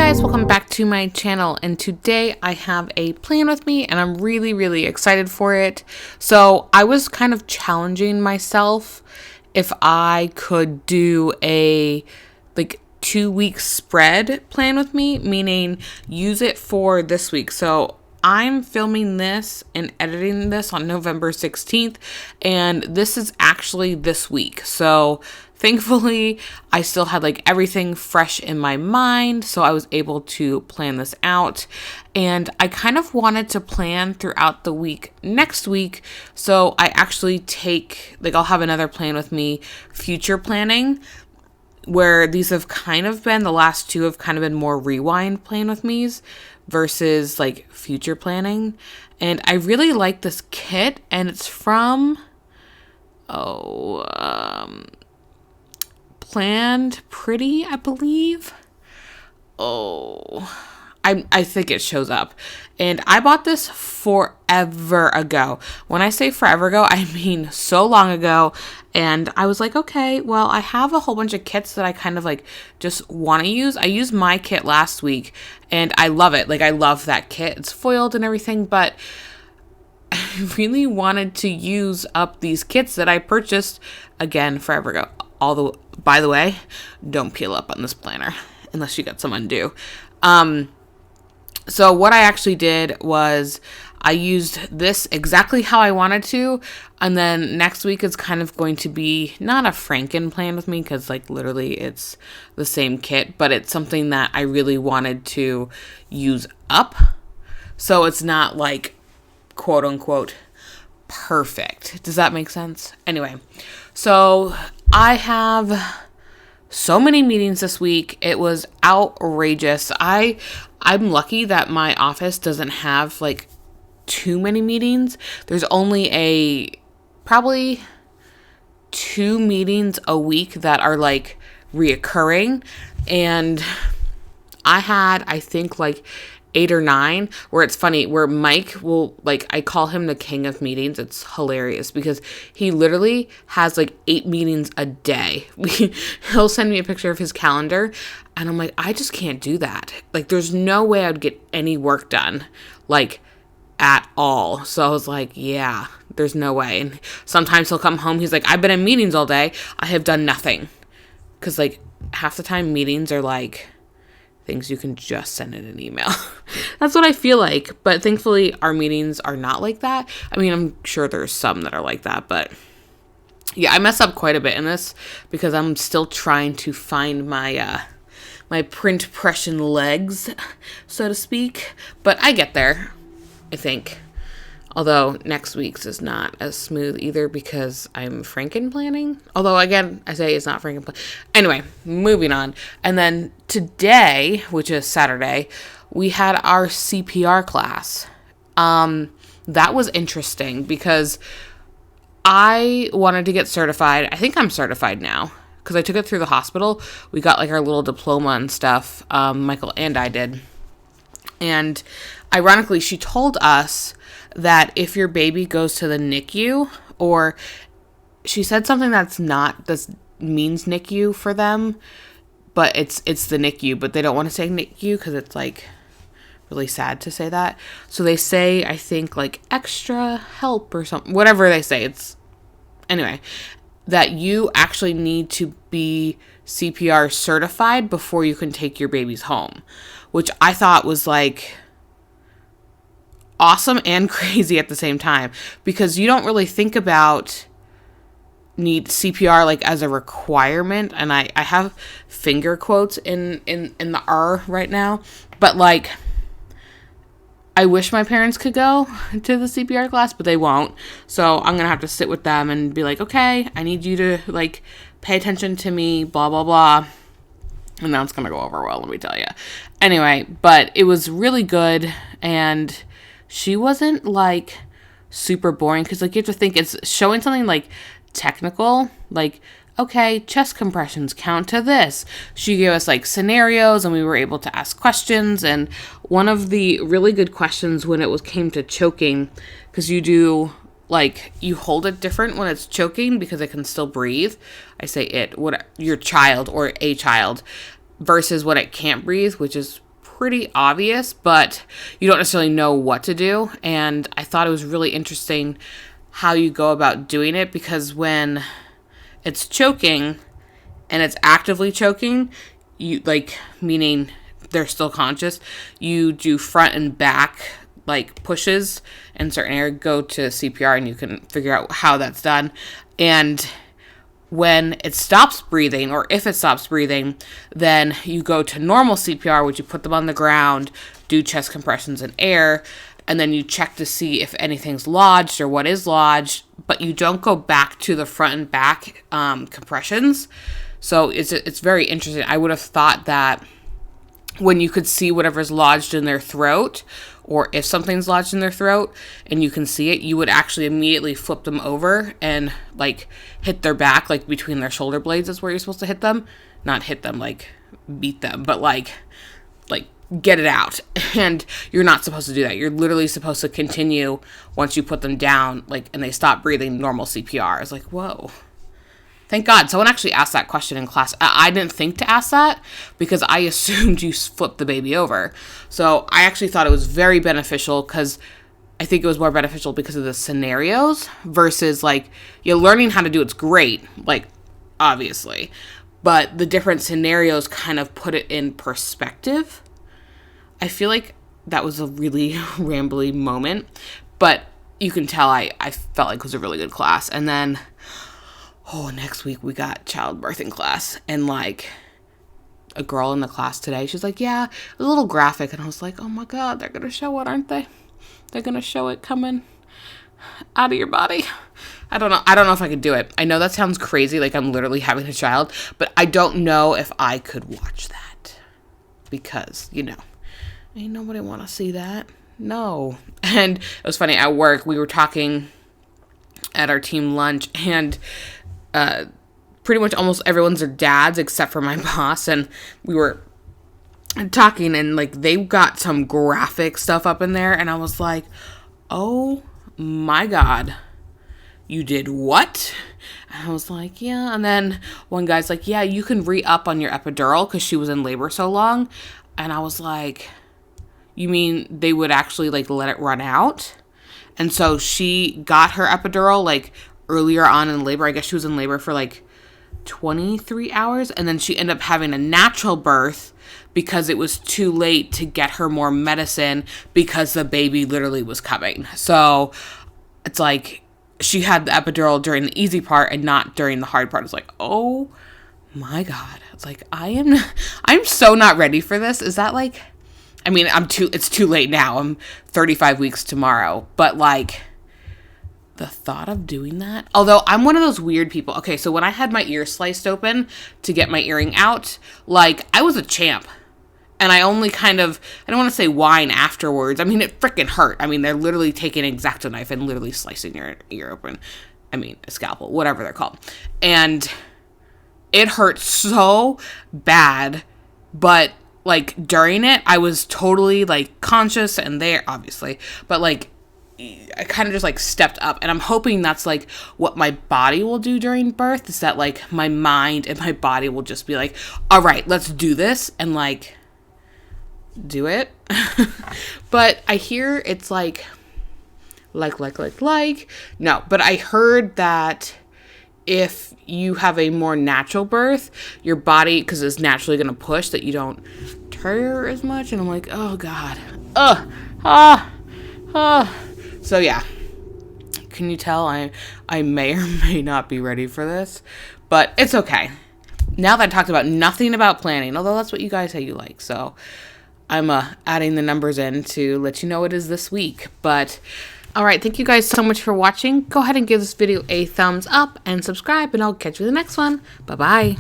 guys, welcome back to my channel, and today I have a plan with me and I'm really excited for it. So I was kind of challenging myself if I could do a 2-week spread plan with me, meaning use it for this week. So I'm filming this and editing this on November 16th, and this is actually this week. So thankfully, I still had everything fresh in my mind, so I was able to plan this out. And I kind of wanted to plan throughout the week next week, so I actually I'll have another plan with me, future planning, where these have kind of been, the last two have kind of been more rewind plan with me's versus future planning. And I really like this kit, and it's from Planned Pretty, I believe. I think it shows up. And I bought this forever ago. When I say forever ago, I mean so long ago. And I was like, okay, well, I have a whole bunch of kits that I kind of just want to use. I used my kit last week and I love it. I love that kit. It's foiled and everything, but I really wanted to use up these kits that I purchased again forever ago. By the way, don't peel up on this planner unless you got some undue. So what I actually did was I used this exactly how I wanted to, and then next week is kind of going to be not a Franken plan with me, because literally it's the same kit, but it's something that I really wanted to use up, so it's not quote unquote perfect. Does that make sense? Anyway, so I have so many meetings this week. It was outrageous. I'm lucky that my office doesn't have too many meetings. There's only probably 2 meetings a week that are reoccurring, and I had, I think, 8 or 9, where it's funny, where Mike will, I call him the king of meetings. It's hilarious because he literally has 8 meetings a day. He'll send me a picture of his calendar and I'm like, I just can't do that. There's no way I'd get any work done, at all. So I was like, yeah, there's no way. And sometimes he'll come home, he's like, I've been in meetings all day, I have done nothing. Because half the time meetings are things you can just send in an email. That's what I feel like. But thankfully our meetings are not like that. I mean, I'm sure there's some that are like that, but yeah, I mess up quite a bit in this because I'm still trying to find my my print pression legs, so to speak. But I get there, I think. Although next week's is not as smooth either because I'm Franken planning. Although again, I say it's not Franken planning. Anyway, moving on. And then today, which is Saturday, we had our CPR class. That was interesting because I wanted to get certified. I think I'm certified now because I took it through the hospital. We got our little diploma and stuff. Michael and I did. And ironically, she told us that if your baby goes to the NICU, or she said something that means NICU for them, but it's the NICU, but they don't want to say NICU because it's really sad to say that. So they say, I think extra help or something, whatever they say. Anyway, that you actually need to be CPR certified before you can take your babies home, which I thought was awesome and crazy at the same time, because you don't really think about need CPR as a requirement. And I have finger quotes in the R right now, but I wish my parents could go to the CPR class, but they won't. So I'm gonna have to sit with them and be like, okay, I need you to pay attention to me, blah blah blah. And that's gonna go over well, let me tell you. Anyway, but it was really good, and she wasn't super boring, because you have to think it's showing something technical, okay, chest compressions count to this. She gave us scenarios, and we were able to ask questions. And one of the really good questions when it came to choking, because you do you hold it different when it's choking because it can still breathe. I say it, what your child or a child, versus when it can't breathe, which is pretty obvious, but you don't necessarily know what to do. And I thought it was really interesting how you go about doing it, because when it's choking and it's actively choking, you like, meaning they're still conscious, you do front and back like pushes in certain area, go to CPR, and you can figure out how that's done. And when it stops breathing, or if it stops breathing, then you go to normal CPR, which you put them on the ground, do chest compressions in air, and then you check to see if anything's lodged or what is lodged, but you don't go back to the front and back compressions. So it's very interesting. I would have thought that when you could see whatever's lodged in their throat, or if something's lodged in their throat and you can see it, you would actually immediately flip them over and like hit their back, like between their shoulder blades is where you're supposed to hit them. Not hit them, like beat them, but like get it out. And you're not supposed to do that. You're literally supposed to continue once you put them down, like, and they stop breathing, normal CPR. It's like, whoa. Thank God. Someone actually asked that question in class. I didn't think to ask that because I assumed you flipped the baby over. So I actually thought it was very beneficial, because I think it was more beneficial because of the scenarios versus like, you're learning how to do it's great, like, obviously. But the different scenarios kind of put it in perspective. I feel like that was a really rambly moment, but you can tell I felt like it was a really good class. And then, next week we got childbirthing class, and like a girl in the class today, she's like, yeah, it was a little graphic. And I was like, oh my God, they're going to show it, aren't they? They're going to show it coming out of your body. I don't know if I could do it. I know that sounds crazy, like I'm literally having a child, but I don't know if I could watch that, because, ain't nobody want to see that. No. And it was funny, at work, we were talking at our team lunch, and pretty much almost everyone's their dads except for my boss, and we were talking, and like they got some graphic stuff up in there, and I was like, oh my God, you did what? And I was like, yeah. And then one guy's like, yeah, you can re-up on your epidural because she was in labor so long. And I was like, you mean they would actually like let it run out? And so she got her epidural like earlier on in labor. I guess she was in labor for like 23 hours. And then she ended up having a natural birth because it was too late to get her more medicine because the baby literally was coming. So it's like she had the epidural during the easy part and not during the hard part. It's like, oh my God. It's like, I'm so not ready for this. Is that like, I mean, it's too late now. I'm 35 weeks tomorrow, but like the thought of doing that, although I'm one of those weird people. Okay. So when I had my ear sliced open to get my earring out, like I was a champ, and I only kind of, I don't want to say whine afterwards. I mean, it freaking hurt. I mean, they're literally taking an X-Acto knife and literally slicing your ear open. I mean, a scalpel, whatever they're called. And it hurt so bad, but like during it, I was totally like conscious and there, obviously, but like I kind of just like stepped up, and I'm hoping that's like what my body will do during birth, is that like my mind and my body will just be like, all right, let's do this, and like do it. But I hear it's like no, but I heard that if you have a more natural birth, your body, because it's naturally going to push, that you don't tear as much. And I'm like, oh God. So yeah, can you tell I may or may not be ready for this, but it's okay. Now that I talked about nothing about planning, although that's what you guys say you like. So I'm adding the numbers in to let you know it is this week. But all right, thank you guys so much for watching. Go ahead and give this video a thumbs up and subscribe, and I'll catch you in the next one. Bye-bye.